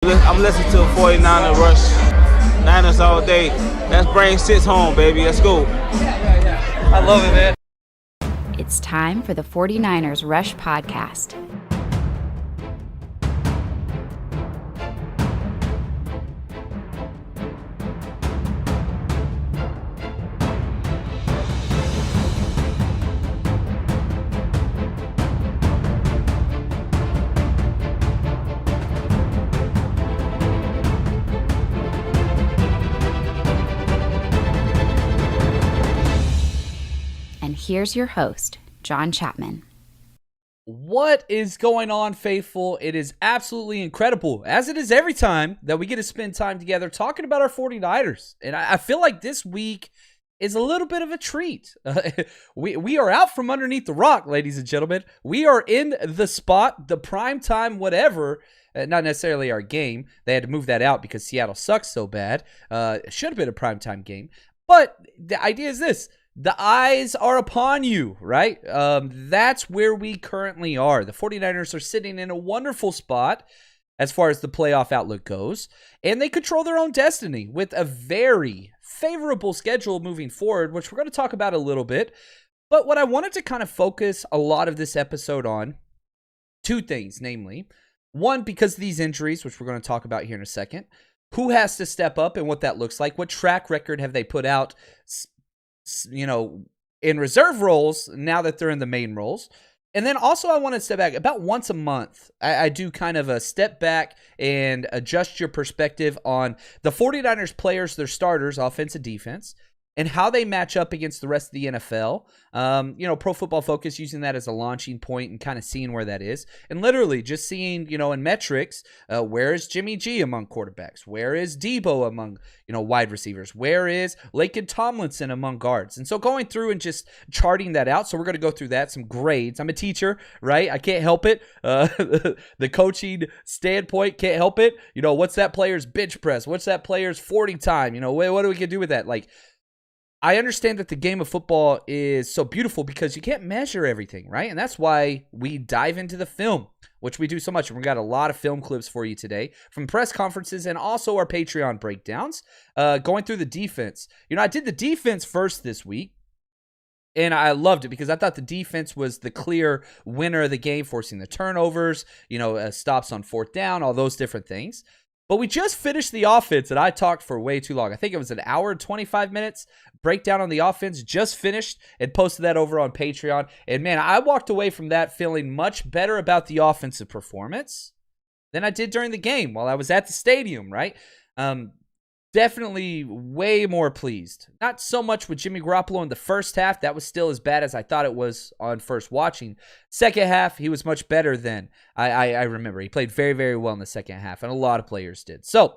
I'm listening to 49er Rush, Niners all day. Let's bring 6 home, baby. Let's go. Yeah. I love it, man. It's time for the 49ers Rush podcast. And here's your host, John Chapman. What is going on, faithful? It is absolutely incredible, as it is every time that we get to spend time together talking about our 49ers. And I feel like this week is a little bit of a treat. We are out from underneath the rock, ladies and gentlemen. We are in the spot, the prime time, whatever. Not necessarily our game. They had to move that out because Seattle sucks so bad. It should have been a primetime game. But the idea is this. The eyes are upon you, right? That's where we currently are. The 49ers are sitting in a wonderful spot as far as the playoff outlook goes, and they control their own destiny with a very favorable schedule moving forward, which we're going to talk about a little bit. But what I wanted to kind of focus a lot of this episode on, two things, namely, one, because of these injuries, which we're going to talk about here in a second, who has to step up and what that looks like, what track record have they put out, in reserve roles now that they're in the main roles. And then also I want to step back about once a month. I do kind of a step back and adjust your perspective on the 49ers players, their starters, offense and defense, and how they match up against the rest of the NFL. Pro Football Focus using that as a launching point and kind of seeing where that is. And literally just seeing, in metrics, where is Jimmy G among quarterbacks? Where is Debo among, wide receivers? Where is Laken Tomlinson among guards? And so going through and just charting that out. So we're going to go through that, some grades. I'm a teacher, right? I can't help it. The coaching standpoint can't help it. What's that player's bench press? What's that player's 40 time? What do we can do with that? I understand that the game of football is so beautiful because you can't measure everything, right? And that's why we dive into the film, which we do so much. And we've got a lot of film clips for you today from press conferences and also our Patreon breakdowns, going through the defense. I did the defense first this week, and I loved it because I thought the defense was the clear winner of the game, forcing the turnovers, stops on fourth down, all those different things. But we just finished the offense, and I talked for way too long. I think it was an hour and 25 minutes breakdown on the offense. Just finished and posted that over on Patreon. And, man, I walked away from that feeling much better about the offensive performance than I did during the game while I was at the stadium, right? Definitely way more pleased. Not so much with Jimmy Garoppolo in the first half. That was still as bad as I thought it was on first watching. Second half, he was much better than I remember. He played very, very well in the second half, and a lot of players did. So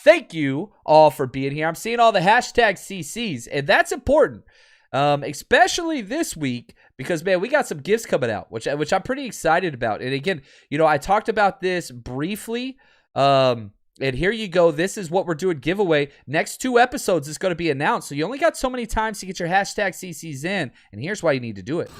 thank you all for being here. I'm seeing all the hashtag CCs, and that's important, especially this week because, man, we got some gifts coming out, which I'm pretty excited about. And again, I talked about this briefly, and here you go. This is what we're doing giveaway. Next 2 episodes is going to be announced. So you only got so many times to get your hashtag CCs in. And here's why you need to do it.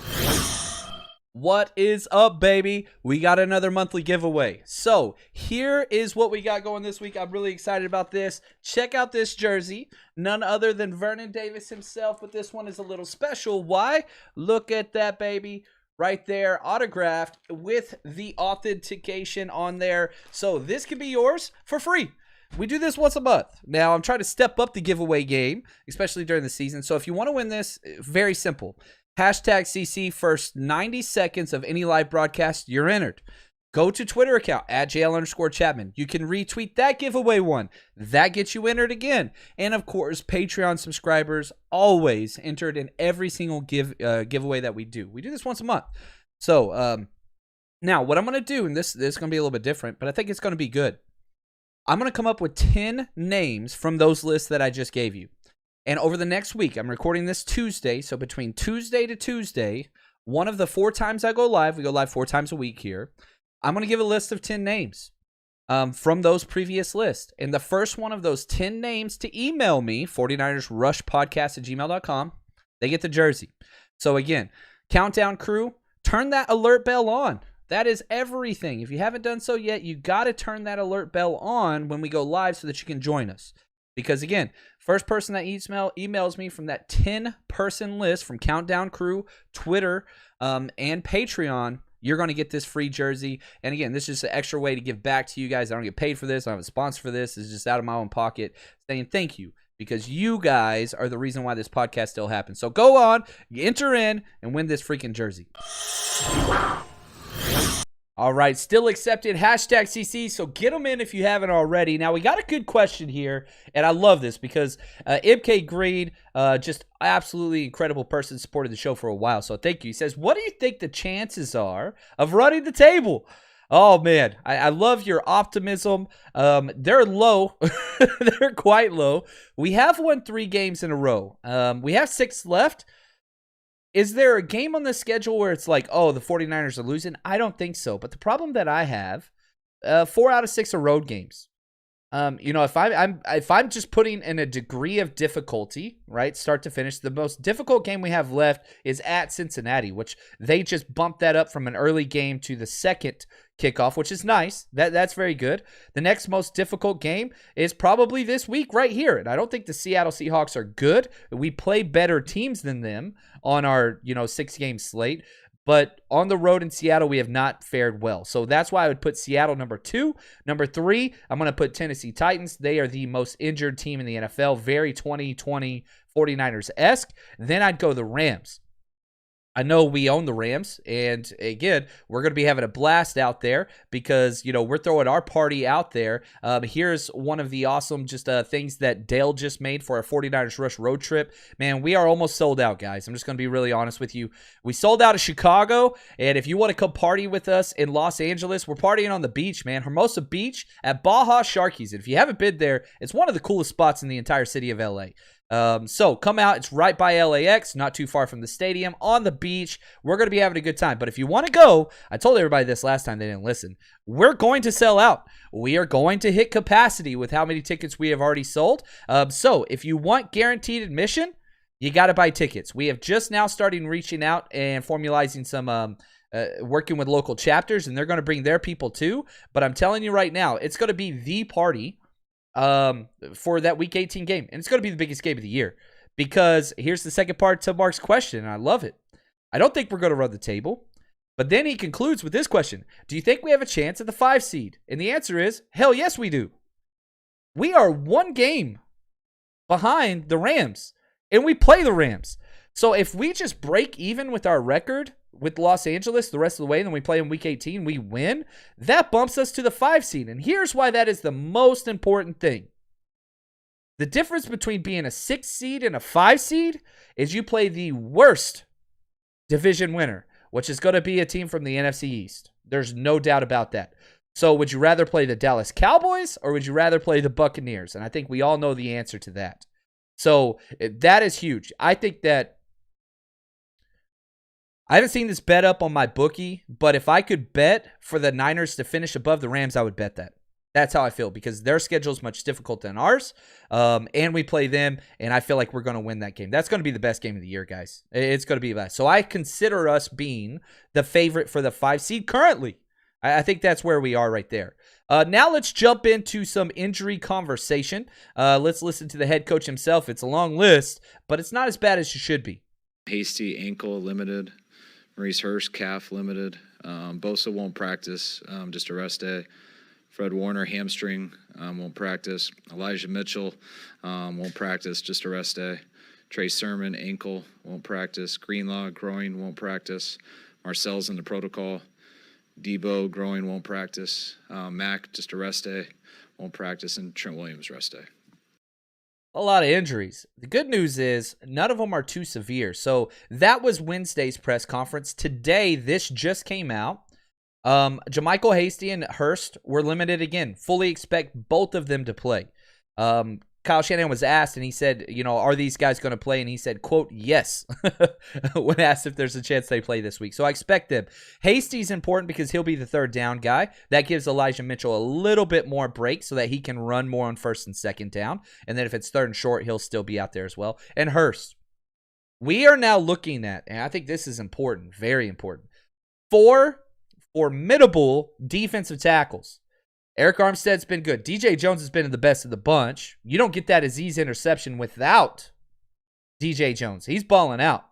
What is up, baby? We got another monthly giveaway. So here is what we got going this week. I'm really excited about this. Check out this jersey. None other than Vernon Davis himself. But this one is a little special. Why? Look at that, baby. Right there, autographed with the authentication on there. So this can be yours for free. We do this once a month. Now, I'm trying to step up the giveaway game, especially during the season. So if you want to win this, very simple. Hashtag CC first 90 seconds of any live broadcast, you're entered. Go to Twitter account at JL_Chapman. You can retweet that giveaway one. That gets you entered again. And of course, Patreon subscribers always entered in every single giveaway that we do. We do this once a month. So now what I'm going to do, and this is going to be a little bit different, but I think it's going to be good. I'm going to come up with 10 names from those lists that I just gave you. And over the next week, I'm recording this Tuesday. So between Tuesday to Tuesday, one of the 4 times I go live, we go live 4 times a week here. I'm going to give a list of 10 names from those previous lists. And the first one of those 10 names to email me, 49ersrushpodcast@gmail.com, they get the jersey. So again, Countdown crew, turn that alert bell on. That is everything. If you haven't done so yet, you got to turn that alert bell on when we go live so that you can join us. Because again, first person that emails me from that 10-person list from Countdown Crew, Twitter, and Patreon, you're going to get this free jersey. And again, this is just an extra way to give back to you guys. I don't get paid for this. I don't have a sponsor for this. It's just out of my own pocket saying thank you, because you guys are the reason why this podcast still happens. So go on, enter in, and win this freaking jersey. All right, still accepted, hashtag CC, so get them in if you haven't already. Now, we got a good question here, and I love this because MK Green, just absolutely incredible person, supported the show for a while, so thank you. He says, what do you think the chances are of running the table? Oh, man, I love your optimism. They're low. They're quite low. We have won 3 games in a row. We have 6 left. Is there a game on the schedule where it's like, oh, the 49ers are losing? I don't think so. But the problem that I have, 4 out of 6 are road games. If I'm just putting in a degree of difficulty, right, start to finish, the most difficult game we have left is at Cincinnati, which they just bumped that up from an early game to the second kickoff, which is nice. That's very good. The next most difficult game is probably this week right here. And I don't think the Seattle Seahawks are good. We play better teams than them on our, 6-game slate. But on the road in Seattle, we have not fared well. So that's why I would put Seattle number 2. Number 3, I'm going to put Tennessee Titans. They are the most injured team in the NFL. Very 2020 49ers-esque. Then I'd go the Rams. I know we own the Rams, and again, we're going to be having a blast out there because, we're throwing our party out there. Here's one of the awesome things that Dale just made for our 49ers Rush road trip. Man, we are almost sold out, guys. I'm just going to be really honest with you. We sold out of Chicago, and if you want to come party with us in Los Angeles, we're partying on the beach, man. Hermosa Beach at Baja Sharkies. And if you haven't been there, it's one of the coolest spots in the entire city of LA. So come out. It's right by LAX, not too far from the stadium, on the beach. We're going to be having a good time. But if you want to go, I told everybody this last time, they didn't listen. We're going to sell out. We are going to hit capacity with how many tickets we have already sold. So if you want guaranteed admission, you got to buy tickets. We have just now started reaching out and formalizing some working with local chapters, and they're going to bring their people too. But I'm telling you right now, it's going to be the party for that Week 18 game. And it's going to be the biggest game of the year. Because here's the second part to Mark's question, and I love it. I don't think we're going to run the table. But then he concludes with this question. Do you think we have a chance at the 5 seed? And the answer is, hell yes, we do. We are 1 game behind the Rams. And we play the Rams. So if we just break even with our record with Los Angeles the rest of the way, and then we play in Week 18, we win, that bumps us to the 5 seed. And here's why that is the most important thing. The difference between being a 6 seed and a 5 seed is you play the worst division winner, which is going to be a team from the NFC East. There's no doubt about that. So would you rather play the Dallas Cowboys or would you rather play the Buccaneers? And I think we all know the answer to that. So that is huge. I think that I haven't seen this bet up on my bookie, but if I could bet for the Niners to finish above the Rams, I would bet that. That's how I feel because their schedule is much difficult than ours, and we play them, and I feel like we're going to win that game. That's going to be the best game of the year, guys. It's going to be the best. So I consider us being the favorite for the 5 seed currently. I think that's where we are right there. Now let's jump into some injury conversation. Let's listen to the head coach himself. It's a long list, but it's not as bad as it should be. Hasty ankle limited. Maurice Hurst calf limited. Bosa won't practice, just a rest day. Fred Warner hamstring won't practice. Elijah Mitchell won't practice, just a rest day. Trey Sermon ankle won't practice. Greenlaw groin won't practice. Marcel's in the protocol. Debo groin won't practice. Mac just a rest day, won't practice, and Trent Williams rest day. A lot of injuries. The good news is none of them are too severe. So that was Wednesday's press conference. Today, this just came out. Jermichael Hasty and Hurst were limited again. Fully expect both of them to play. Kyle Shanahan was asked, and he said, are these guys going to play? And he said, quote, yes, when asked if there's a chance they play this week. So I expect them. Hasty's important because he'll be the third down guy. That gives Elijah Mitchell a little bit more break so that he can run more on first and second down. And then if it's third and short, he'll still be out there as well. And Hurst, we are now looking at, and I think this is important, very important, 4 formidable defensive tackles. Eric Armstead's been good. DJ Jones has been the best of the bunch. You don't get that Aziz interception without DJ Jones. He's balling out.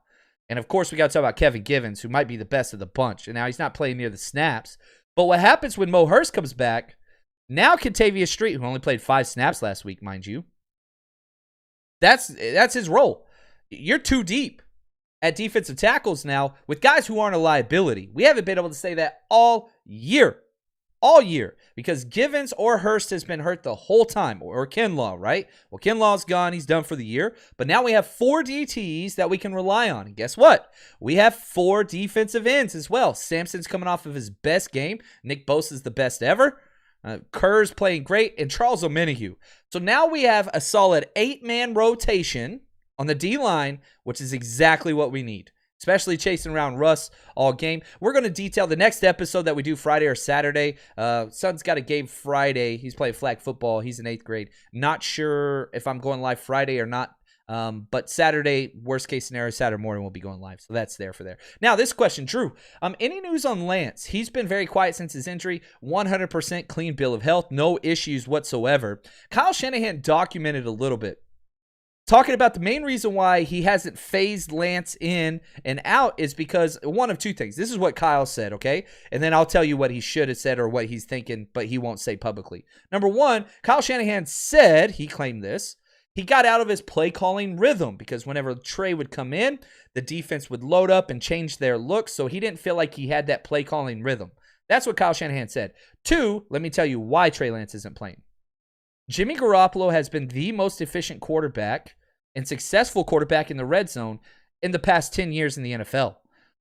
And, of course, we got to talk about Kevin Givens, who might be the best of the bunch. And now he's not playing near the snaps. But what happens when Mo Hurst comes back, now Kentavious Street, who only played 5 snaps last week, mind you, that's his role. You're too deep at defensive tackles now with guys who aren't a liability. We haven't been able to say that all year. All year. Because Givens or Hurst has been hurt the whole time. Or Kinlaw, right? Well, Kinlaw's gone. He's done for the year. But now we have 4 DTs that we can rely on. And guess what? We have 4 defensive ends as well. Sampson's coming off of his best game. Nick Bosa's the best ever. Kerr's playing great. And Charles Omenihu. So now we have a solid 8-man rotation on the D-line, which is exactly what we need. Especially chasing around Russ all game. We're going to detail the next episode that we do Friday or Saturday. Son's got a game Friday. He's playing flag football. He's in 8th grade. Not sure if I'm going live Friday or not. But Saturday, worst case scenario, Saturday morning we'll be going live. So that's there for there. Now, this question, Drew. Any news on Lance? He's been very quiet since his injury. 100% clean bill of health. No issues whatsoever. Kyle Shanahan documented a little bit. Talking about the main reason why he hasn't phased Lance in and out is because one of 2 things. This is what Kyle said, okay? And then I'll tell you what he should have said or what he's thinking, but he won't say publicly. Number 1, Kyle Shanahan said, he claimed this, he got out of his play calling rhythm because whenever Trey would come in, the defense would load up and change their look, so he didn't feel like he had that play calling rhythm. That's what Kyle Shanahan said. 2, let me tell you why Trey Lance isn't playing. Jimmy Garoppolo has been the most efficient quarterback and successful quarterback in the red zone in the past 10 years in the NFL.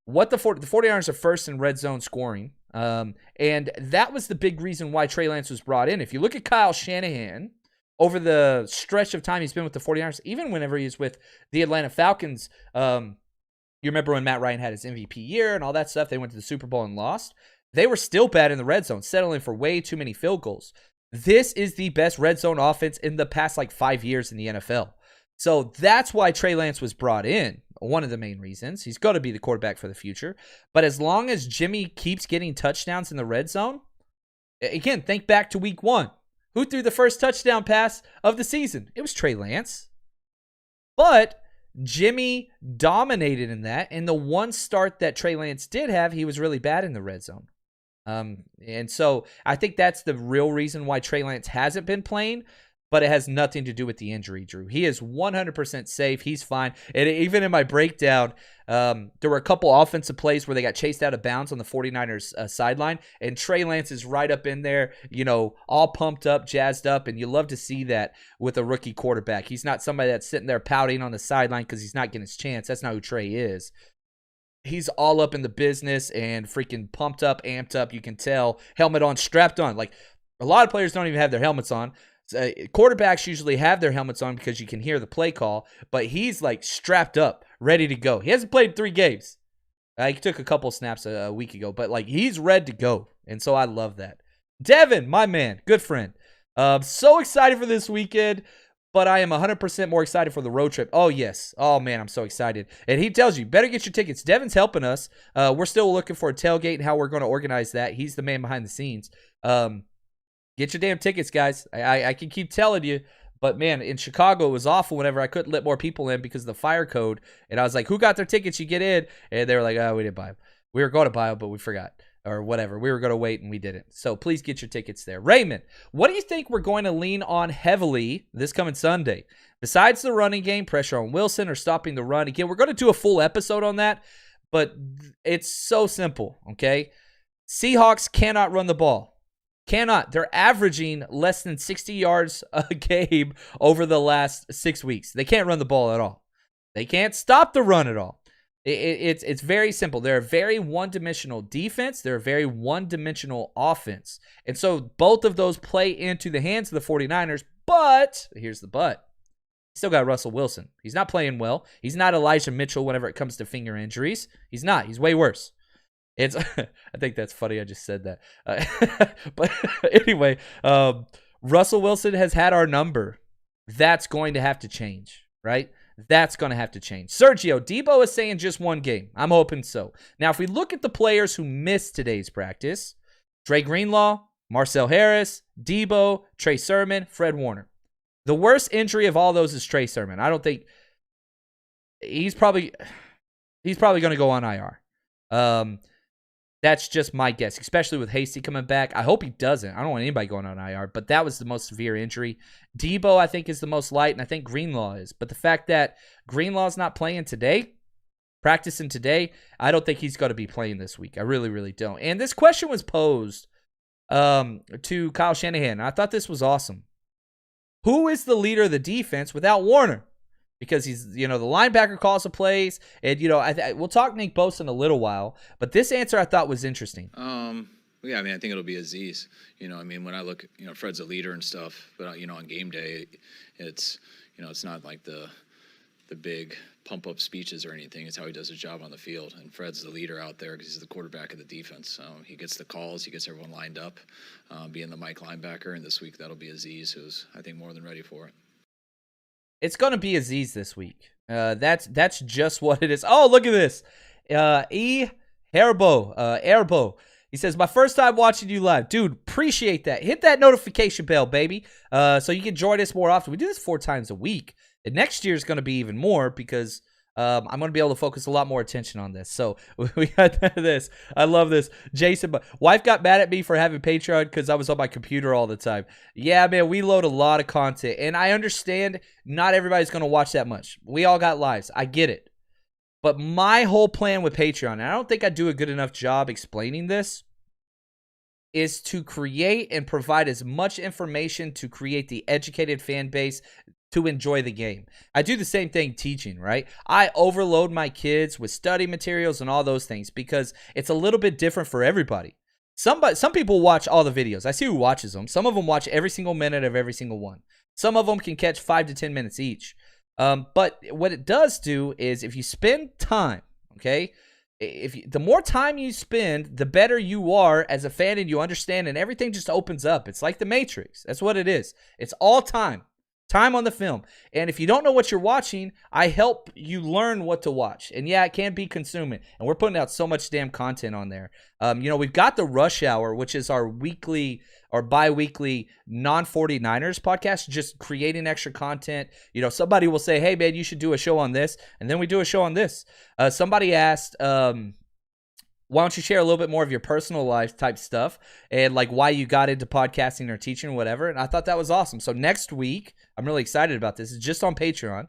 The 49ers are first in red zone scoring, and that was the big reason why Trey Lance was brought in. If you look at Kyle Shanahan, over the stretch of time he's been with the 49ers, even whenever he was with the Atlanta Falcons, you remember when Matt Ryan had his MVP year and all that stuff, they went to the Super Bowl and lost. They were still bad in the red zone, settling for way too many field goals. This is the best red zone offense in the past 5 years in the NFL. So that's why Trey Lance was brought in. One of the main reasons. He's got to be the quarterback for the future. But as long as Jimmy keeps getting touchdowns in the red zone, again, think back to week 1. Who threw the first touchdown pass of the season? It was Trey Lance. But Jimmy dominated in that. And the one start that Trey Lance did have, he was really bad in the red zone. And so I think that's the real reason why Trey Lance hasn't been playing. But it has nothing to do with the injury, Drew. He is 100% safe. He's fine. And even in my breakdown, there were a couple offensive plays where they got chased out of bounds on the 49ers sideline. And Trey Lance is right up in there, all pumped up, jazzed up. And you love to see that with a rookie quarterback. He's not somebody that's sitting there pouting on the sideline because he's not getting his chance. That's not who Trey is. He's all up in the business and freaking pumped up, amped up. You can tell. Helmet on, strapped on. A lot of players don't even have their helmets on. Quarterbacks usually have their helmets on because you can hear the play call, but he's strapped up, ready to go. He hasn't played 3 games. He took a couple snaps a week ago, but he's ready to go, and so I love that. Devin, my man, good friend. So excited for this weekend, but I am 100% more excited for the road trip. Oh, yes. Oh, man, I'm so excited. And he tells you, better get your tickets. Devin's helping us. We're still looking for a tailgate and how we're going to organize that. He's the man behind the scenes. Get your damn tickets, guys. I can keep telling you, but man, in Chicago, it was awful whenever I couldn't let more people in because of the fire code. And I was like, who got their tickets? You get in. And they were like, oh, we didn't buy them. We were going to buy them, but we forgot. Or whatever. We were going to wait and we didn't. So please get your tickets there. Raymond, what do you think we're going to lean on heavily this coming Sunday? Besides the running game, pressure on Wilson or stopping the run. Again, we're going to do a full episode on that, but it's so simple, okay? Seahawks cannot run the ball. Cannot. They're averaging less than 60 yards a game over the last 6 weeks. They can't run the ball at all. They can't stop the run at all. It's very simple. They're a very one-dimensional defense. They're a very one-dimensional offense. And so both of those play into the hands of the 49ers, but here's the but. Still got Russell Wilson. He's not playing well. He's not Elijah Mitchell whenever it comes to finger injuries. He's not. He's way worse. I think that's funny. I just said that. But anyway, Russell Wilson has had our number. That's going to have to change, right? That's going to have to change. Sergio, Debo is saying just one game. I'm hoping so. Now, if we look at the players who missed today's practice, Dre Greenlaw, Marcel Harris, Debo, Trey Sermon, Fred Warner. The worst injury of all those is Trey Sermon. I don't think he's probably going to go on IR. That's just my guess, especially with Hasty coming back. I hope he doesn't. I don't want anybody going on IR, but that was the most severe injury. Debo, I think, is the most light, and I think Greenlaw is. But the fact that Greenlaw's not playing today, practicing today, I don't think he's going to be playing this week. I really, really don't. And this question was posed to Kyle Shanahan. I thought this was awesome. Who is the leader of the defense without Warner? Because he's, the linebacker calls the plays. And, we'll talk Nick Bosa in a little while. But this answer I thought was interesting. Yeah, I think it'll be Aziz. When I look, Fred's a leader and stuff. But, on game day, it's not like the big pump-up speeches or anything. It's how he does his job on the field. And Fred's the leader out there because he's the quarterback of the defense. He gets the calls. He gets everyone lined up, being the Mike linebacker. And this week that'll be Aziz, who's, I think, more than ready for it. It's going to be Aziz this week. That's just what it is. Oh, look at this. Erbo. He says, my first time watching you live. Dude, appreciate that. Hit that notification bell, baby, so you can join us more often. We do this 4 times a week. And next year is going to be even more because I'm going to be able to focus a lot more attention on this. So we got this. I love this. Jason, wife got mad at me for having Patreon because I was on my computer all the time. Yeah, man, we load a lot of content. And I understand not everybody's going to watch that much. We all got lives. I get it. But my whole plan with Patreon, and I don't think I do a good enough job explaining this, is to create and provide as much information to create the educated fan base to enjoy the game. I do the same thing teaching, right? I overload my kids with study materials and all those things because it's a little bit different for everybody. Some people watch all the videos. I see who watches them. Some of them watch every single minute of every single one. Some of them can catch 5 to 10 minutes each. But what it does do is if you spend time, okay, the more time you spend, the better you are as a fan and you understand, and everything just opens up. It's like the Matrix. That's what it is. It's all time on the film. And if you don't know what you're watching, I help you learn what to watch. And yeah, it can be consuming. And we're putting out so much damn content on there. We've got the Rush Hour, which is our weekly or bi-weekly non-49ers podcast, just creating extra content. Somebody will say, hey, man, you should do a show on this. And then we do a show on this. Somebody asked, why don't you share a little bit more of your personal life type stuff and like why you got into podcasting or teaching or whatever. And I thought that was awesome. So next week, I'm really excited about this. It's just on Patreon.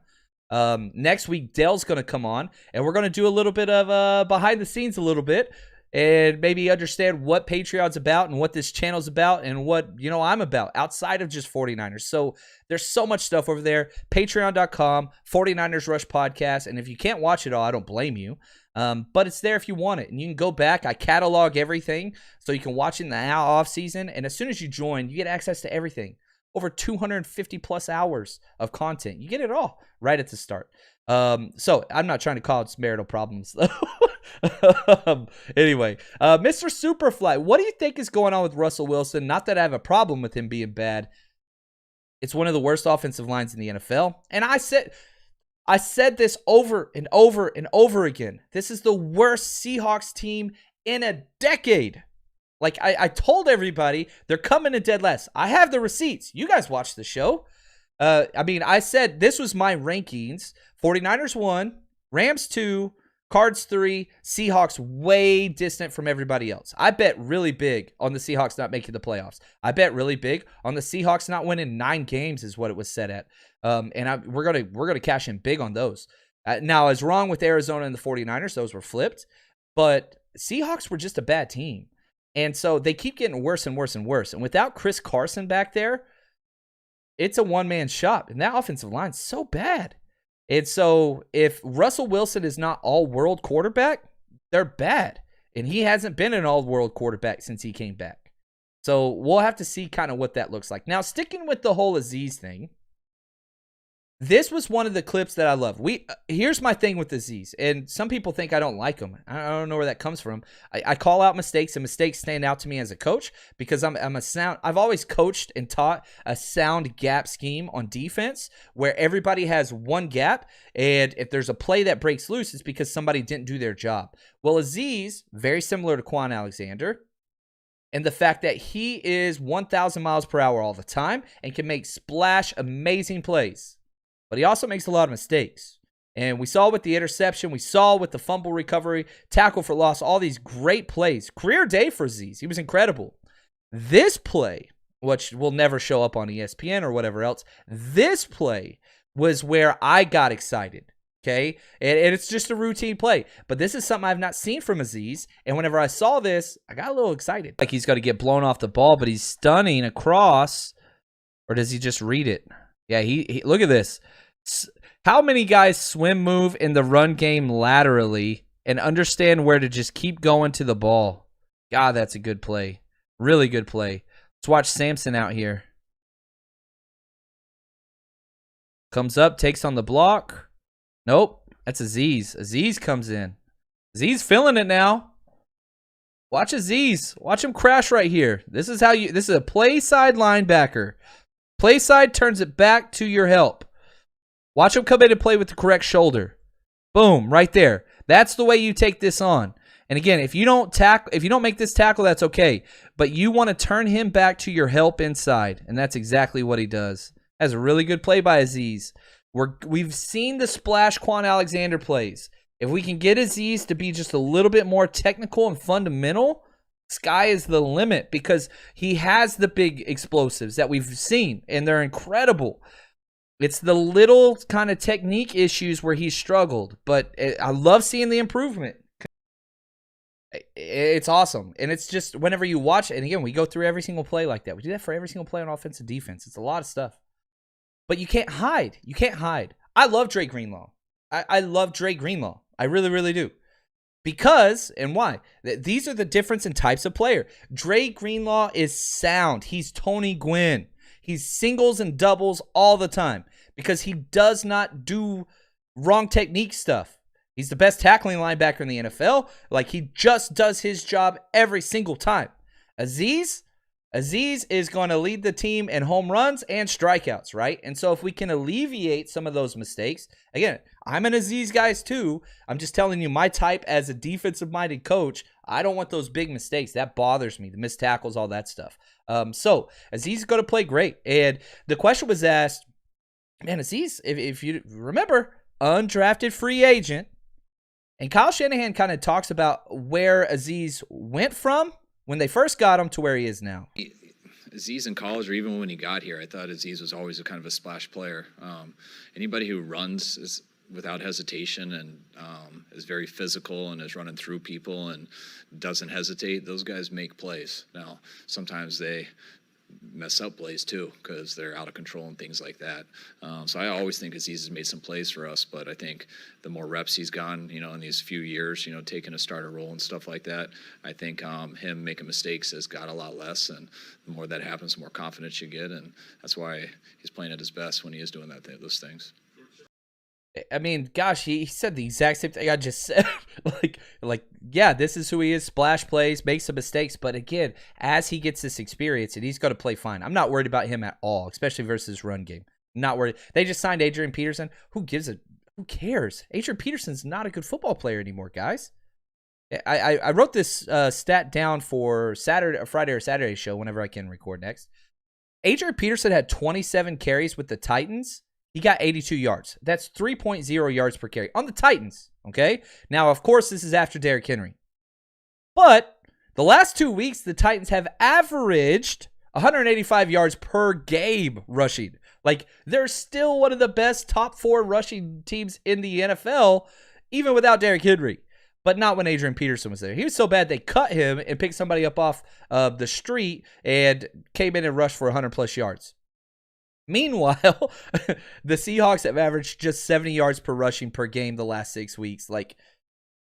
Next week, Dale's going to come on and we're going to do a little bit of behind the scenes a little bit and maybe understand what Patreon's about and what this channel's about and what, I'm about outside of just 49ers. So there's so much stuff over there. Patreon.com, 49ers Rush Podcast. And if you can't watch it all, I don't blame you. But it's there if you want it, and you can go back. I catalog everything so you can watch it in the off season. And as soon as you join, you get access to everything. Over 250 plus hours of content. You get it all right at the start. So I'm not trying to cause marital problems. Anyway, Mr. Superfly, what do you think is going on with Russell Wilson? Not that I have a problem with him being bad. It's one of the worst offensive lines in the NFL. And I said this over and over and over again. This is the worst Seahawks team in a decade. Like I told everybody, they're coming in dead last. I have the receipts. You guys watched the show. I said this was my rankings. 49ers 1, Rams 2, Cards 3, Seahawks way distant from everybody else. I bet really big on the Seahawks not making the playoffs. I bet really big on the Seahawks not winning 9 games is what it was set at. We're gonna cash in big on those. Now, I was wrong with Arizona and the 49ers. Those were flipped. But Seahawks were just a bad team. And so they keep getting worse and worse and worse. And without Chris Carson back there, it's a one-man shop. And that offensive line's so bad. And so if Russell Wilson is not all-world quarterback, they're bad. And he hasn't been an all-world quarterback since he came back. So we'll have to see kind of what that looks like. Now, sticking with the whole Aziz thing, This was one of the clips that I love. Here's my thing with Aziz, and some people think I don't like him. I don't know where that comes from. I call out mistakes, and mistakes stand out to me as a coach because I've always coached and taught a sound gap scheme on defense where everybody has one gap, and if there's a play that breaks loose, it's because somebody didn't do their job. Well, Aziz, very similar to Kaywan Alexander, and the fact that he is 1,000 miles per hour all the time and can make splash, amazing plays. But he also makes a lot of mistakes. And we saw with the interception, we saw with the fumble recovery, tackle for loss, all these great plays. Career day for Aziz. He was incredible. This play, which will never show up on ESPN or whatever else, this play was where I got excited. Okay? And it's just a routine play. But this is something I've not seen from Aziz. And whenever I saw this, I got a little excited. Like he's got to get blown off the ball, but he's stunning across. Or does he just read it? Yeah, he look at this. How many guys swim move in the run game laterally and understand where to just keep going to the ball? God, that's a good play. Really good play. Let's watch Samson out here. Comes up, takes on the block. Nope, that's Aziz. Aziz comes in. Aziz feeling it now. Watch Aziz. Watch him crash right here. This is a play side linebacker. Play side turns it back to your help. Watch him come in and play with the correct shoulder. Boom, right there. That's the way you take this on. And again, if you don't make this tackle, that's okay. But you want to turn him back to your help inside, and that's exactly what he does. That's a really good play by Aziz. We've seen the splash Kaywan Alexander plays. If we can get Aziz to be just a little bit more technical and fundamental, sky is the limit because he has the big explosives that we've seen, and they're incredible. It's the little kind of technique issues where he struggled, but I love seeing the improvement. It's awesome. And it's just whenever you watch it, and again, we go through every single play like that. We do that for every single play on offense and defense. It's a lot of stuff. But you can't hide. You can't hide. I love Dre Greenlaw. I love Dre Greenlaw. I really, really do. Because, and why? These are the difference in types of player. Dre Greenlaw is sound. He's Tony Gwynn. He's singles and doubles all the time because he does not do wrong technique stuff. He's the best tackling linebacker in the NFL. Like, he just does his job every single time. Aziz is going to lead the team in home runs and strikeouts, right? And so if we can alleviate some of those mistakes, again, I'm an Aziz guy too. I'm just telling you my type as a defensive-minded coach. I don't want those big mistakes. That bothers me, the missed tackles, all that stuff. So Aziz is going to play great. And the question was asked, man, Aziz, if you remember, undrafted free agent. And Kyle Shanahan kind of talks about where Aziz went from when they first got him to where he is now. Aziz in college, or even when he got here, I thought Aziz was always a kind of a splash player. Anybody who runs is without hesitation and is very physical and is running through people and doesn't hesitate, those guys make plays. Now, sometimes they mess up plays too because they're out of control and things like that. So I always think Aziz has made some plays for us, but I think the more reps he's gone, in these few years, taking a starter role and stuff like that, I think him making mistakes has got a lot less, and the more that happens, the more confidence you get, and that's why he's playing at his best when he is doing those things. I mean, gosh, he said the exact same thing I just said. Yeah, this is who he is. Splash plays, makes some mistakes. But again, as he gets this experience, and he's going to play fine. I'm not worried about him at all, especially versus run game. Not worried. They just signed Adrian Peterson. Who cares? Adrian Peterson's not a good football player anymore, guys. I wrote this stat down for Friday or Saturday show whenever I can record next. Adrian Peterson had 27 carries with the Titans. He got 82 yards. That's 3.0 yards per carry on the Titans, okay? Now, of course, this is after Derrick Henry. But the last 2 weeks, the Titans have averaged 185 yards per game rushing. Like, they're still one of the best top 4 rushing teams in the NFL, even without Derrick Henry. But not when Adrian Peterson was there. He was so bad they cut him and picked somebody up off the street and came in and rushed for 100-plus yards. Meanwhile, the Seahawks have averaged just 70 yards per rushing per game the last 6 weeks. Like,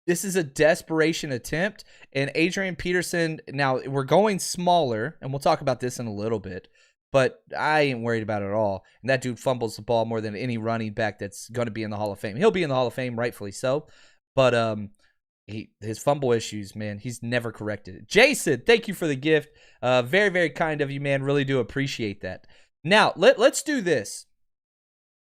this is a desperation attempt. And Adrian Peterson, now we're going smaller, and we'll talk about this in a little bit. but I ain't worried about it at all. And that dude fumbles the ball more than any running back that's going to be in the Hall of Fame. He'll be in the Hall of Fame, rightfully so. But his fumble issues, man, he's never corrected it. Jason, thank you for the gift. Very, very kind of you, man. Really do appreciate that. Now, let's do this.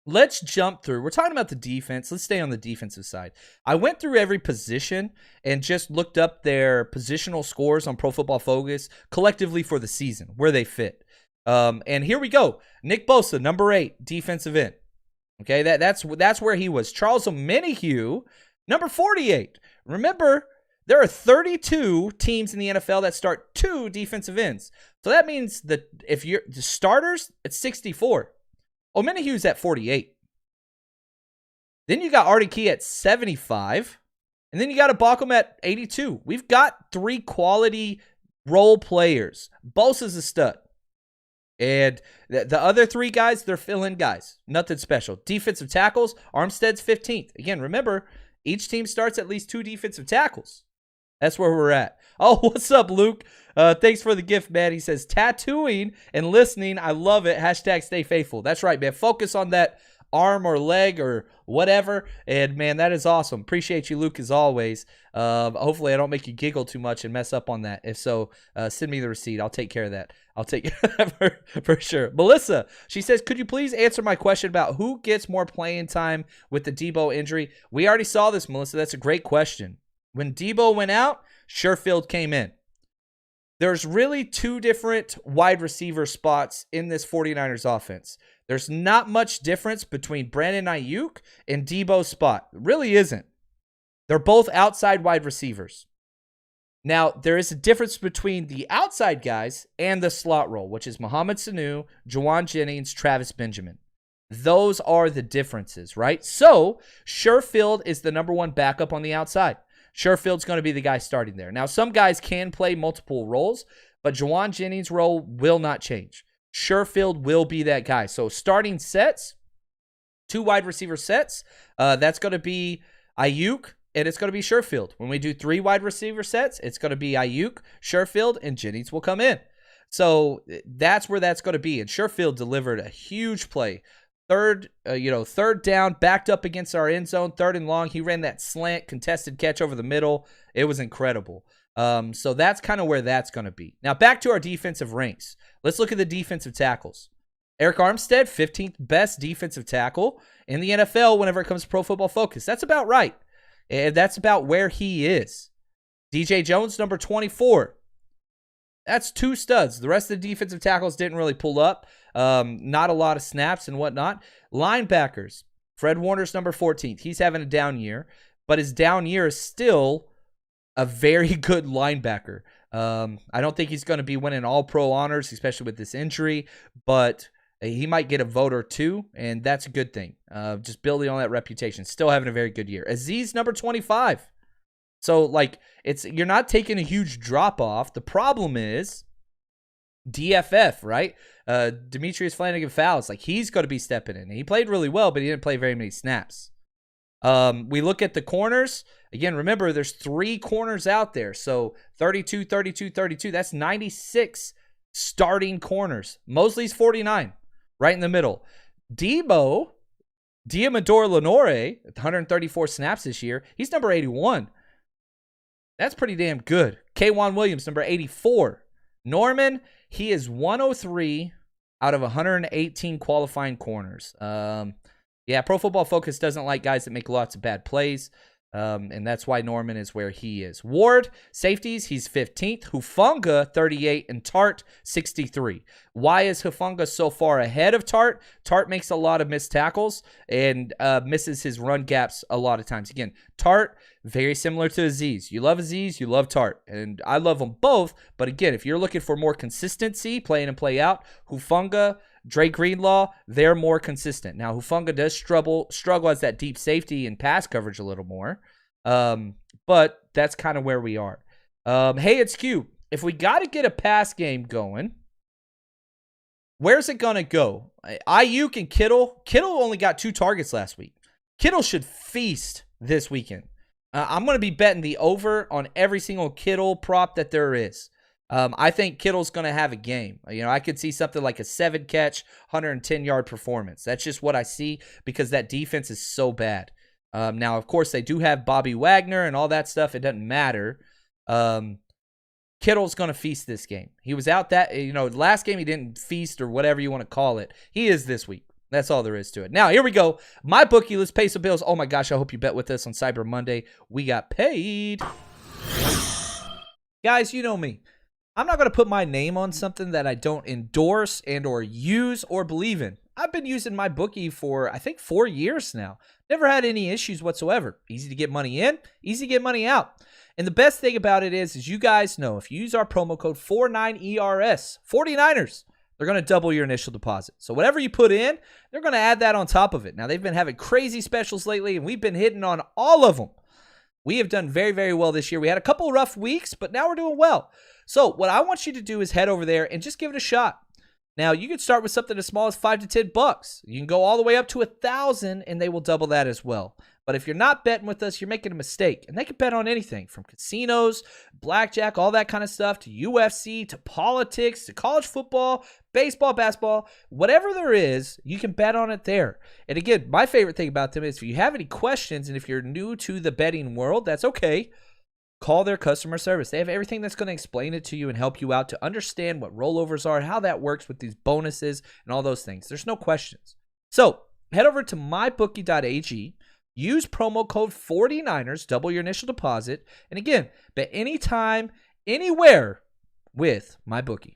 Let's jump through. We're talking about the defense. Let's stay on the defensive side. I went through every position and just looked up their positional scores on Pro Football Focus collectively for the season, where they fit. And here we go. Nick Bosa, number 8, defensive end. Okay, that's where he was. Charles Omenihu, number 48. Remember, there are 32 teams in the NFL that start 2 defensive ends. So that means that if you're the starters, it's 64. Omenihu's at 48. Then you got Artie Key at 75. And then you got Abakum at 82. We've got 3 quality role players. Bosa's a stud. And the other 3 guys, they're fill-in guys. Nothing special. Defensive tackles, Armstead's 15th. Again, remember, each team starts at least 2 defensive tackles. That's where we're at. Oh, what's up, Luke? Thanks for the gift, man. He says, tattooing and listening. I love it. Hashtag stay faithful. That's right, man. Focus on that arm or leg or whatever. And, man, that is awesome. Appreciate you, Luke, as always. Hopefully I don't make you giggle too much and mess up on that. If so, send me the receipt. I'll take care of that. I'll take care of that for sure. Melissa, she says, could you please answer my question about who gets more playing time with the Debo injury? We already saw this, Melissa. That's a great question. When Debo went out, Sherfield came in. There's really 2 different wide receiver spots in this 49ers offense. There's not much difference between Brandon Ayuk and Debo's spot. It really isn't. They're both outside wide receivers. Now, there is a difference between the outside guys and the slot role, which is Mohamed Sanu, Juwan Jennings, Travis Benjamin. Those are the differences, right? So, Sherfield is the number 1 backup on the outside. Sherfield's going to be the guy starting there. Now, some guys can play multiple roles, but Juwan Jennings' role will not change. Sherfield will be that guy. So starting sets, 2 wide receiver sets, that's going to be Ayuk, and it's going to be Sherfield. When we do 3 wide receiver sets, it's going to be Ayuk, Sherfield, and Jennings will come in. So that's where that's going to be. And Sherfield delivered a huge play. Third down, backed up against our end zone, 3rd and long. He ran that slant, contested catch over the middle. It was incredible. So that's kind of where that's going to be. Now, back to our defensive ranks. Let's look at the defensive tackles. Eric Armstead, 15th best defensive tackle in the NFL whenever it comes to Pro Football Focus. That's about right. And that's about where he is. DJ Jones, number 24. That's 2 studs. The rest of the defensive tackles didn't really pull up. Not a lot of snaps and whatnot. Linebackers. Fred Warner's number 14th. He's having a down year, but his down year is still a very good linebacker. I don't think he's going to be winning all-pro honors, especially with this injury, but he might get a vote or 2, and that's a good thing. Just building on that reputation. Still having a very good year. Aziz, number 25. So, you're not taking a huge drop-off. The problem is DFF, right? Demetrius Flanagan fouls. He's going to be stepping in. He played really well, but he didn't play very many snaps. We look at the corners. Again, remember, there's 3 corners out there. So, 32, 32, 32. That's 96 starting corners. Mosley's 49, right in the middle. Diamador Lenore, 134 snaps this year. He's number 81. That's pretty damn good. Kaywan Williams, number 84. Norman, he is 103 out of 118 qualifying corners. Pro Football Focus doesn't like guys that make lots of bad plays, and that's why Norman is where he is. Ward, safeties, he's 15th. Hufanga, 38, and Tart, 63. Why is Hufanga so far ahead of Tart? Tart makes a lot of missed tackles and misses his run gaps a lot of times. Again, Tart, very similar to Aziz. You love Aziz, you love Tart. And I love them both. But again, if you're looking for more consistency, play in and play out, Hufanga, Drake Greenlaw, they're more consistent. Now, Hufanga does struggle as that deep safety and pass coverage a little more. But that's kind of where we are. Hey, it's Q. If we got to get a pass game going, where's it going to go? Ayuk and Kittle. Kittle only got 2 targets last week. Kittle should feast this weekend. I'm going to be betting the over on every single Kittle prop that there is. I think Kittle's going to have a game. I could see something like a 7-catch, 110-yard performance. That's just what I see because that defense is so bad. Now, of course, they do have Bobby Wagner and all that stuff. It doesn't matter. Kittle's going to feast this game. He was out last game he didn't feast or whatever you want to call it. He is this week. That's all there is to it. Now, here we go. My bookie, let's pay some bills. Oh, my gosh, I hope you bet with us on Cyber Monday. We got paid. Guys, you know me. I'm not going to put my name on something that I don't endorse and or use or believe in. I've been using my bookie for, I think, 4 years now. Never had any issues whatsoever. Easy to get money in, easy to get money out. And the best thing about it is you guys know, if you use our promo code 49ERS, 49ers, they're going to double your initial deposit. So whatever you put in, they're going to add that on top of it. Now, they've been having crazy specials lately, and we've been hitting on all of them. We have done very, very well this year. We had a couple rough weeks, but now we're doing well. So what I want you to do is head over there and just give it a shot. Now, you can start with something as small as $5 to $10. You can go all the way up to $1,000, and they will double that as well. But if you're not betting with us, you're making a mistake. And they can bet on anything from casinos, blackjack, all that kind of stuff, to UFC, to politics, to college football, baseball, basketball, whatever there is, you can bet on it there. And again, my favorite thing about them is if you have any questions and if you're new to the betting world, that's okay. Call their customer service. They have everything that's going to explain it to you and help you out to understand what rollovers are, how that works with these bonuses and all those things. There's no questions. So head over to mybookie.ag. Use promo code 49ers, double your initial deposit. And again, bet anytime, anywhere with MyBookie.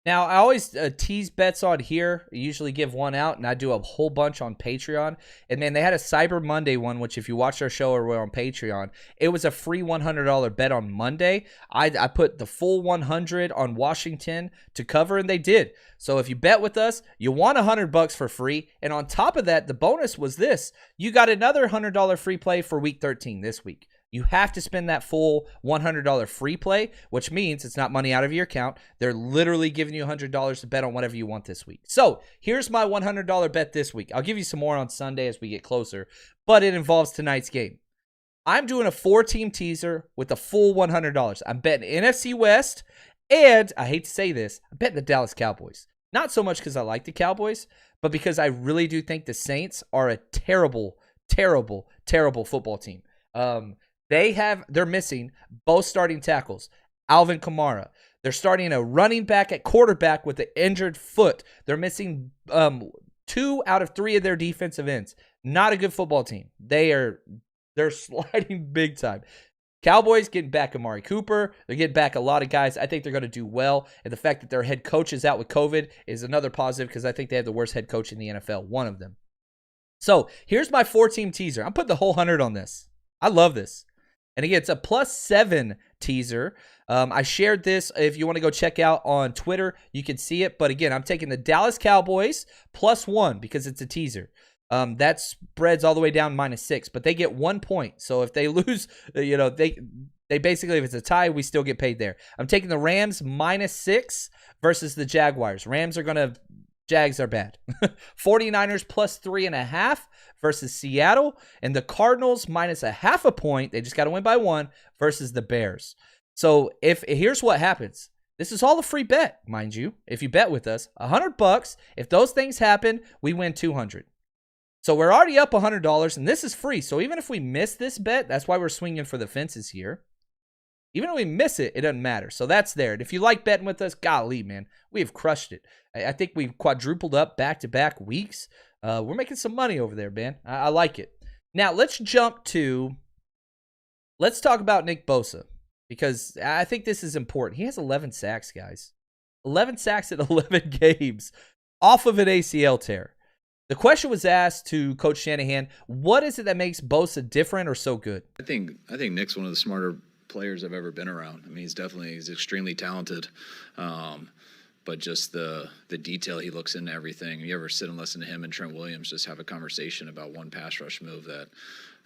Now, I always tease bets on here. I usually give one out, and I do a whole bunch on Patreon. And, man, they had a Cyber Monday one, which if you watched our show or were on Patreon, it was a free $100 bet on Monday. I put the full 100 on Washington to cover, and they did. So if you bet with us, you won $100 for free. And on top of that, the bonus was this. You got another $100 free play for Week 13 this week. You have to spend that full $100 free play, which means it's not money out of your account. They're literally giving you $100 to bet on whatever you want this week. So here's my $100 bet this week. I'll give you some more on Sunday as we get closer, but it involves tonight's game. I'm doing a 4-team teaser with the full $100. I'm betting NFC West, and I hate to say this, I'm betting the Dallas Cowboys. Not so much because I like the Cowboys, but because I really do think the Saints are a terrible, terrible, terrible football team. They're missing both starting tackles, Alvin Kamara. They're starting a running back at quarterback with an injured foot. They're missing 2 out of 3 of their defensive ends. Not a good football team. They're sliding big time. Cowboys getting back Amari Cooper. They're getting back a lot of guys. I think they're going to do well. And the fact that their head coach is out with COVID is another positive because I think they have the worst head coach in the NFL, one of them. So here's my 4-team teaser. I'm putting the whole 100 on this. I love this. And again, it's a +7 teaser. I shared this. If you want to go check out on Twitter, you can see it. But again, I'm taking the Dallas Cowboys +1 because it's a teaser. That spreads all the way down -6, but they get 1 point. So if they lose, they basically, if it's a tie, we still get paid there. I'm taking the Rams -6 versus the Jaguars. Jags are bad. 49ers +3.5 versus Seattle. And the Cardinals -0.5 point. They just got to win by 1 versus the Bears. So here's what happens. This is all a free bet, mind you. If you bet with us, $100. If those things happen, we win $200. So we're already up $100, and this is free. So even if we miss this bet, that's why we're swinging for the fences here. Even if we miss it, it doesn't matter. So that's there. And if you like betting with us, golly, man, we have crushed it. I think we've quadrupled up back-to-back weeks. We're making some money over there, man. I like it. Now, let's talk about Nick Bosa, because I think this is important. He has 11 sacks, guys. 11 sacks in 11 games off of an ACL tear. The question was asked to Coach Shanahan, what is it that makes Bosa different or so good? I think Nick's one of the smarter players I've ever been around. I mean, he's extremely talented, but just the detail he looks into everything. You ever sit and listen to him and Trent Williams just have a conversation about one pass rush move that,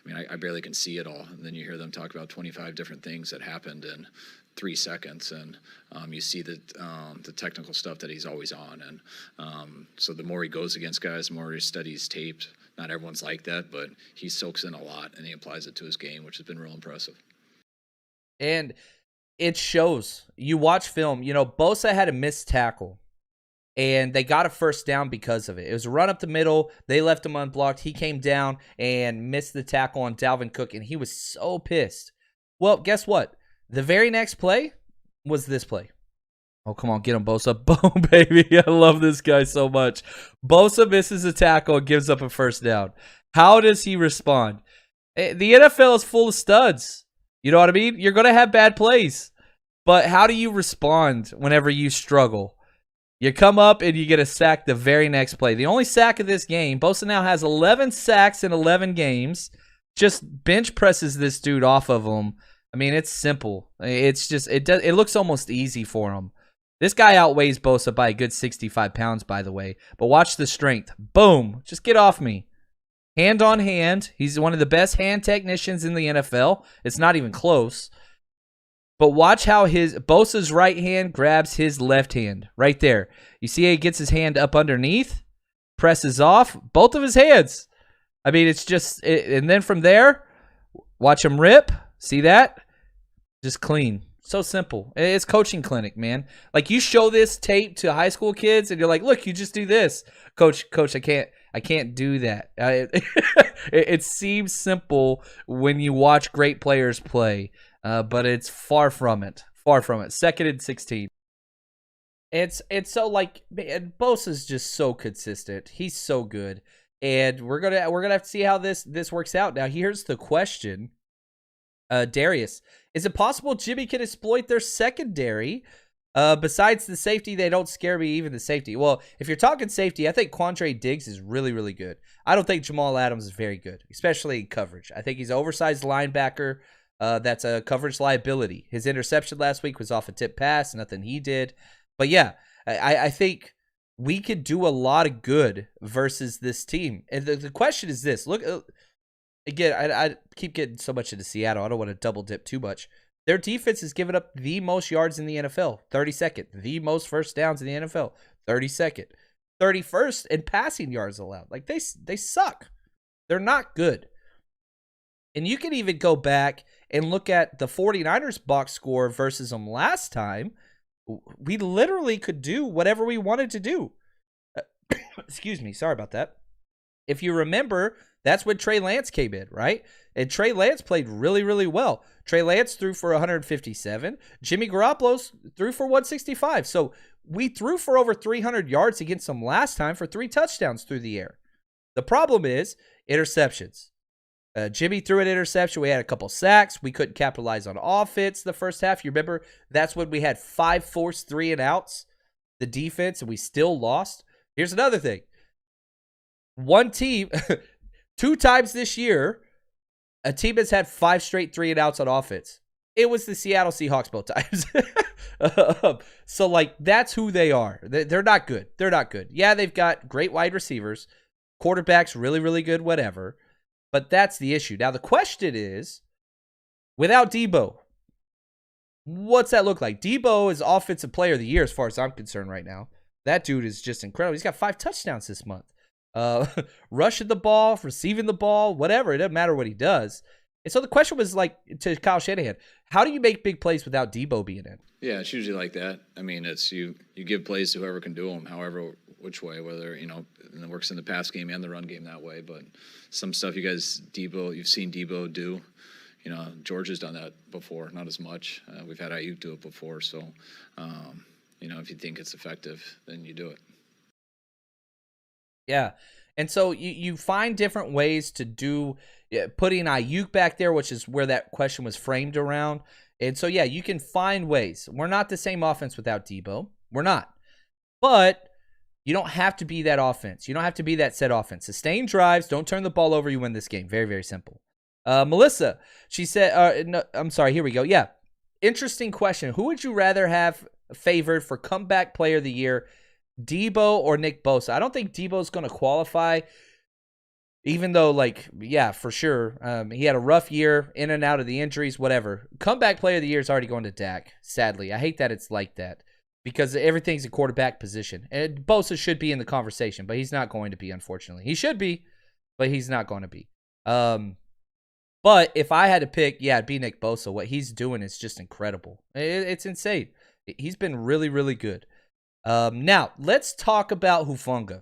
I mean, I barely can see it all. And then you hear them talk about 25 different things that happened in 3 seconds, and you see the technical stuff that he's always on. And so the more he goes against guys, the more he studies tapes. Not everyone's like that, but he soaks in a lot, and he applies it to his game, which has been real impressive. And it shows. You watch film, Bosa had a missed tackle, and they got a first down because of it. It was a run up the middle. They left him unblocked. He came down and missed the tackle on Dalvin Cook, and he was so pissed. Well, guess what? The very next play was this play. Oh, come on, get him, Bosa. Boom, baby. I love this guy so much. Bosa misses a tackle and gives up a first down. How does he respond? The NFL is full of studs. You know what I mean? You're going to have bad plays. But how do you respond whenever you struggle? You come up and you get a sack the very next play. The only sack of this game, Bosa now has 11 sacks in 11 games. Just bench presses this dude off of him. I mean, it's simple. It's just, it looks almost easy for him. This guy outweighs Bosa by a good 65 pounds, by the way. But watch the strength. Boom. Just get off me. Hand on hand. He's one of the best hand technicians in the NFL. It's not even close. But watch how Bosa's right hand grabs his left hand. Right there. You see how he gets his hand up underneath? Presses off. Both of his hands. I mean, it's just... and then from there, watch him rip. See that? Just clean. So simple. It's coaching clinic, man. Like, you show this tape to high school kids, and you're like, look, you just do this. Coach, I can't do that. It seems simple when you watch great players play, but it's far from it. Far from it. 2nd and 16. It's so like, man, Bosa's just so consistent. He's so good, and we're gonna have to see how this works out. Now, here's the question. Darius, is it possible Jimmy can exploit their secondary? Besides the safety, they don't scare me, even the safety. Well, if you're talking safety, I think Quandre Diggs is really, really good. I don't think Jamal Adams is very good, especially in coverage. I think he's an oversized linebacker. That's a coverage liability. His interception last week was off a tip pass, nothing he did. But yeah, I think we could do a lot of good versus this team. And the question is this. Look, again, I keep getting so much into Seattle. I don't want to double dip too much. Their defense has given up the most yards in the NFL, 32nd. The most first downs in the NFL, 32nd. 31st in passing yards allowed. Like, they suck. They're not good. And you can even go back and look at the 49ers box score versus them last time. We literally could do whatever we wanted to do. Excuse me. Sorry about that. If you remember, that's when Trey Lance came in, right? And Trey Lance played really, really well. Trey Lance threw for 157. Jimmy Garoppolo threw for 165. So we threw for over 300 yards against them last time for 3 touchdowns through the air. The problem is interceptions. Jimmy threw an interception. We had a couple sacks. We couldn't capitalize on offense the first half. You remember, that's when we had 5 forced 3 and outs, the defense, and we still lost. Here's another thing. One team, 2 times this year, a team has had 5 straight 3 and outs on offense. It was the Seattle Seahawks both times. So, like, that's who they are. They're not good. They're not good. Yeah, they've got great wide receivers. Quarterback's really, really good, whatever. But that's the issue. Now, the question is, without Debo, what's that look like? Debo is Offensive Player of the Year as far as I'm concerned right now. That dude is just incredible. He's got 5 touchdowns this month. Rushing the ball, receiving the ball, whatever. It doesn't matter what he does. And so the question was, like, to Kyle Shanahan, how do you make big plays without Debo being in? Yeah, it's usually like that. I mean, it's you give plays to whoever can do them, however, which way, whether, and it works in the pass game and the run game that way. But some stuff you've seen Debo do. George has done that before, not as much. We've had Ayuk do it before. So, if you think it's effective, then you do it. Yeah. And so you find different ways to do, putting Ayuk back there, which is where that question was framed around. And so, yeah, you can find ways. We're not the same offense without Debo. We're not. But you don't have to be that offense. You don't have to be that set offense. Sustain drives. Don't turn the ball over. You win this game. Very, very simple. Melissa, she said, no, I'm sorry. Here we go. Yeah. Interesting question. Who would you rather have favored for comeback player of the year, Debo or Nick Bosa? I don't think Debo's going to qualify, even though, like, yeah, for sure. He had a rough year, in and out of the injuries, whatever. Comeback player of the year is already going to Dak, sadly. I hate that it's like that because everything's a quarterback position. And Bosa should be in the conversation, but he's not going to be, unfortunately. He should be, but he's not going to be. But if I had to pick, yeah, it'd be Nick Bosa. What he's doing is just incredible. It's insane. He's been really, really good. Now, let's talk about Hufanga,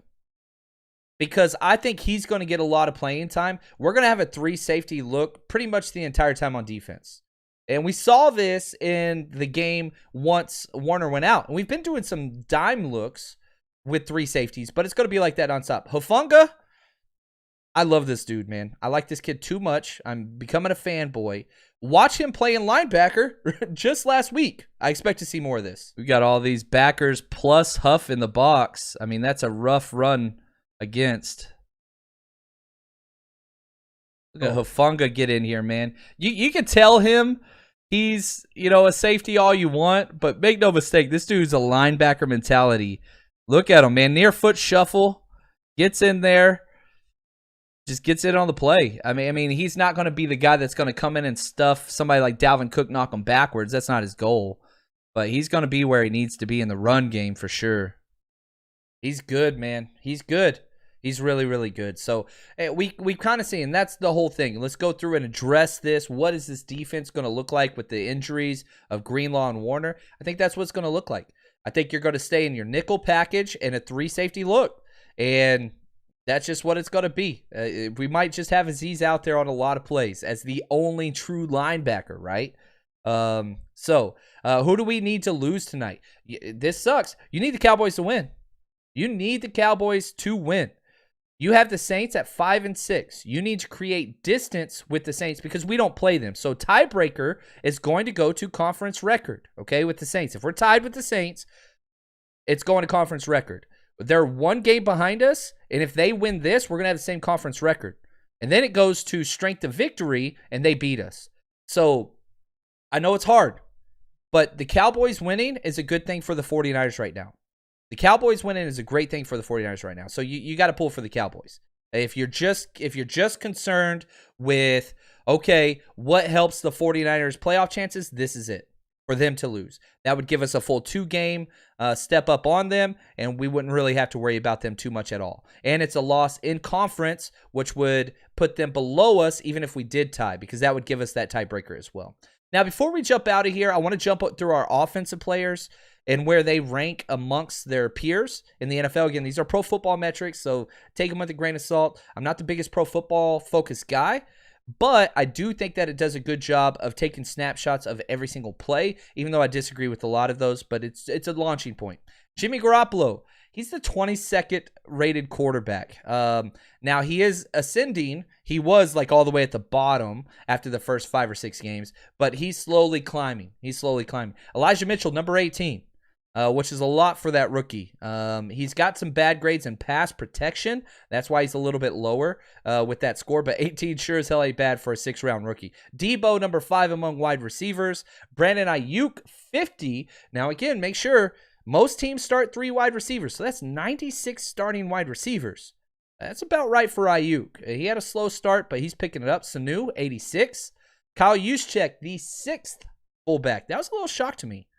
because I think he's going to get a lot of playing time. We're going to have a 3-safety look pretty much the entire time on defense. And we saw this in the game once Warner went out. And we've been doing some dime looks with 3 safeties, but it's going to be like that nonstop. Hufanga, I love this dude, man. I like this kid too much. I'm becoming a fanboy. Watch him play in linebacker just last week. I expect to see more of this. We got all these backers plus Huff in the box. I mean, that's a rough run against. Look at Hufanga get in here, man. You can tell him he's, a safety all you want, but make no mistake, this dude's a linebacker mentality. Look at him, man. Near foot shuffle. Gets in there. Just gets in on the play. I mean, he's not going to be the guy that's going to come in and stuff somebody like Dalvin Cook, knock him backwards. That's not his goal. But he's going to be where he needs to be in the run game for sure. He's good, man. He's good. He's really, really good. So we kind of see, and that's the whole thing. Let's go through and address this. What is this defense going to look like with the injuries of Greenlaw and Warner? I think that's what it's going to look like. I think you're going to stay in your nickel package and a 3-safety look. And that's just what it's going to be. We might just have Azeez out there on a lot of plays as the only true linebacker, right? So who do we need to lose tonight? This sucks. You need the Cowboys to win. You need the Cowboys to win. You have the Saints at 5-6. You need to create distance with the Saints because we don't play them. So tiebreaker is going to go to conference record, okay, with the Saints. If we're tied with the Saints, it's going to conference record. They're 1 game behind us, and if they win this, we're going to have the same conference record. And then it goes to strength of victory, and they beat us. So I know it's hard, but the Cowboys winning is a good thing for the 49ers right now. The Cowboys winning is a great thing for the 49ers right now. So you got to pull for the Cowboys. If you're just concerned with, okay, what helps the 49ers playoff chances, this is it for them to lose. That would give us a full 2-game step up on them, and we wouldn't really have to worry about them too much at all. And it's a loss in conference, which would put them below us even if we did tie, because that would give us that tiebreaker as well. Now, before we jump out of here, I want to jump through our offensive players and where they rank amongst their peers in the NFL. Again, these are pro football metrics, so take them with a grain of salt. I'm not the biggest pro football focused guy, but I do think that it does a good job of taking snapshots of every single play, even though I disagree with a lot of those, but it's a launching point. Jimmy Garoppolo, he's the 22nd rated quarterback. Now, he is ascending. He was like all the way at the bottom after the first 5 or 6 games, but he's slowly climbing. Elijah Mitchell, number 18. Which is a lot for that rookie. He's got some bad grades in pass protection. That's why he's a little bit lower with that score, but 18 sure as hell ain't bad for a 6th-round rookie. Debo, number 5 among wide receivers. Brandon Ayuk, 50. Now, again, make sure most teams start 3 wide receivers, so that's 96 starting wide receivers. That's about right for Ayuk. He had a slow start, but he's picking it up. Sanu, 86. Kyle Juszczyk, the 6th fullback. That was a little shock to me.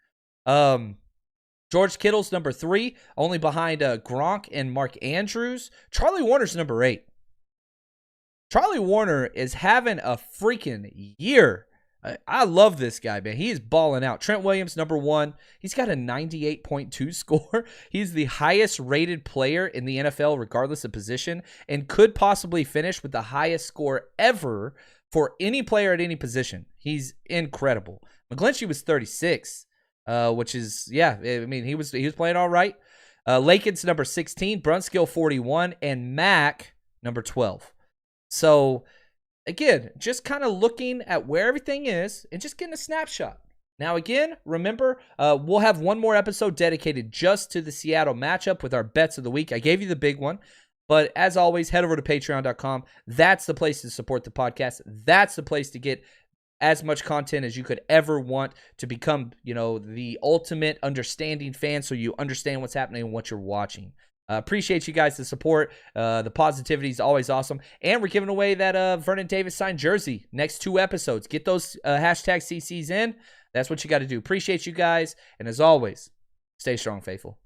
George Kittle's number 3, only behind Gronk and Mark Andrews. Charlie Warner's number 8. Charlie Warner is having a freaking year. I love this guy, man. He is balling out. Trent Williams, number 1. He's got a 98.2 score. He's the highest rated player in the NFL, regardless of position, and could possibly finish with the highest score ever for any player at any position. He's incredible. McGlinchey was 36. Which is, yeah, I mean, he was playing all right. Lakin's number 16, Brunskill 41, and Mack number 12. So, again, just kind of looking at where everything is and just getting a snapshot. Now, again, remember, we'll have one more episode dedicated just to the Seattle matchup with our bets of the week. I gave you the big one. But as always, head over to patreon.com. That's the place to support the podcast. That's the place to get as much content as you could ever want to become, the ultimate understanding fan, so you understand what's happening and what you're watching. Appreciate you guys, the support. The positivity is always awesome. And we're giving away that Vernon Davis signed jersey next 2 episodes. Get those hashtag CCs in. That's what you got to do. Appreciate you guys. And as always, stay strong, faithful.